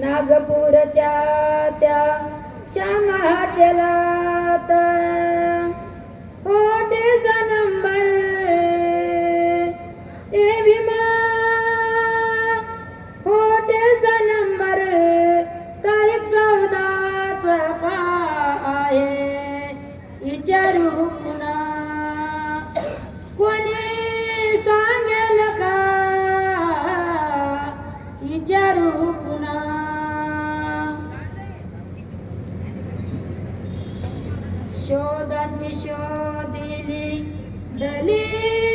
नागपूरच्या त्या श्यामा हॉटेलात हॉटेलचा नंबर ए भीमा हॉटेलचा नंबर तारीख 14चा का आहे विचारू पुन्हा कोणी सांगेल का विचारू पुन्हा शोधांनी शोधिली दली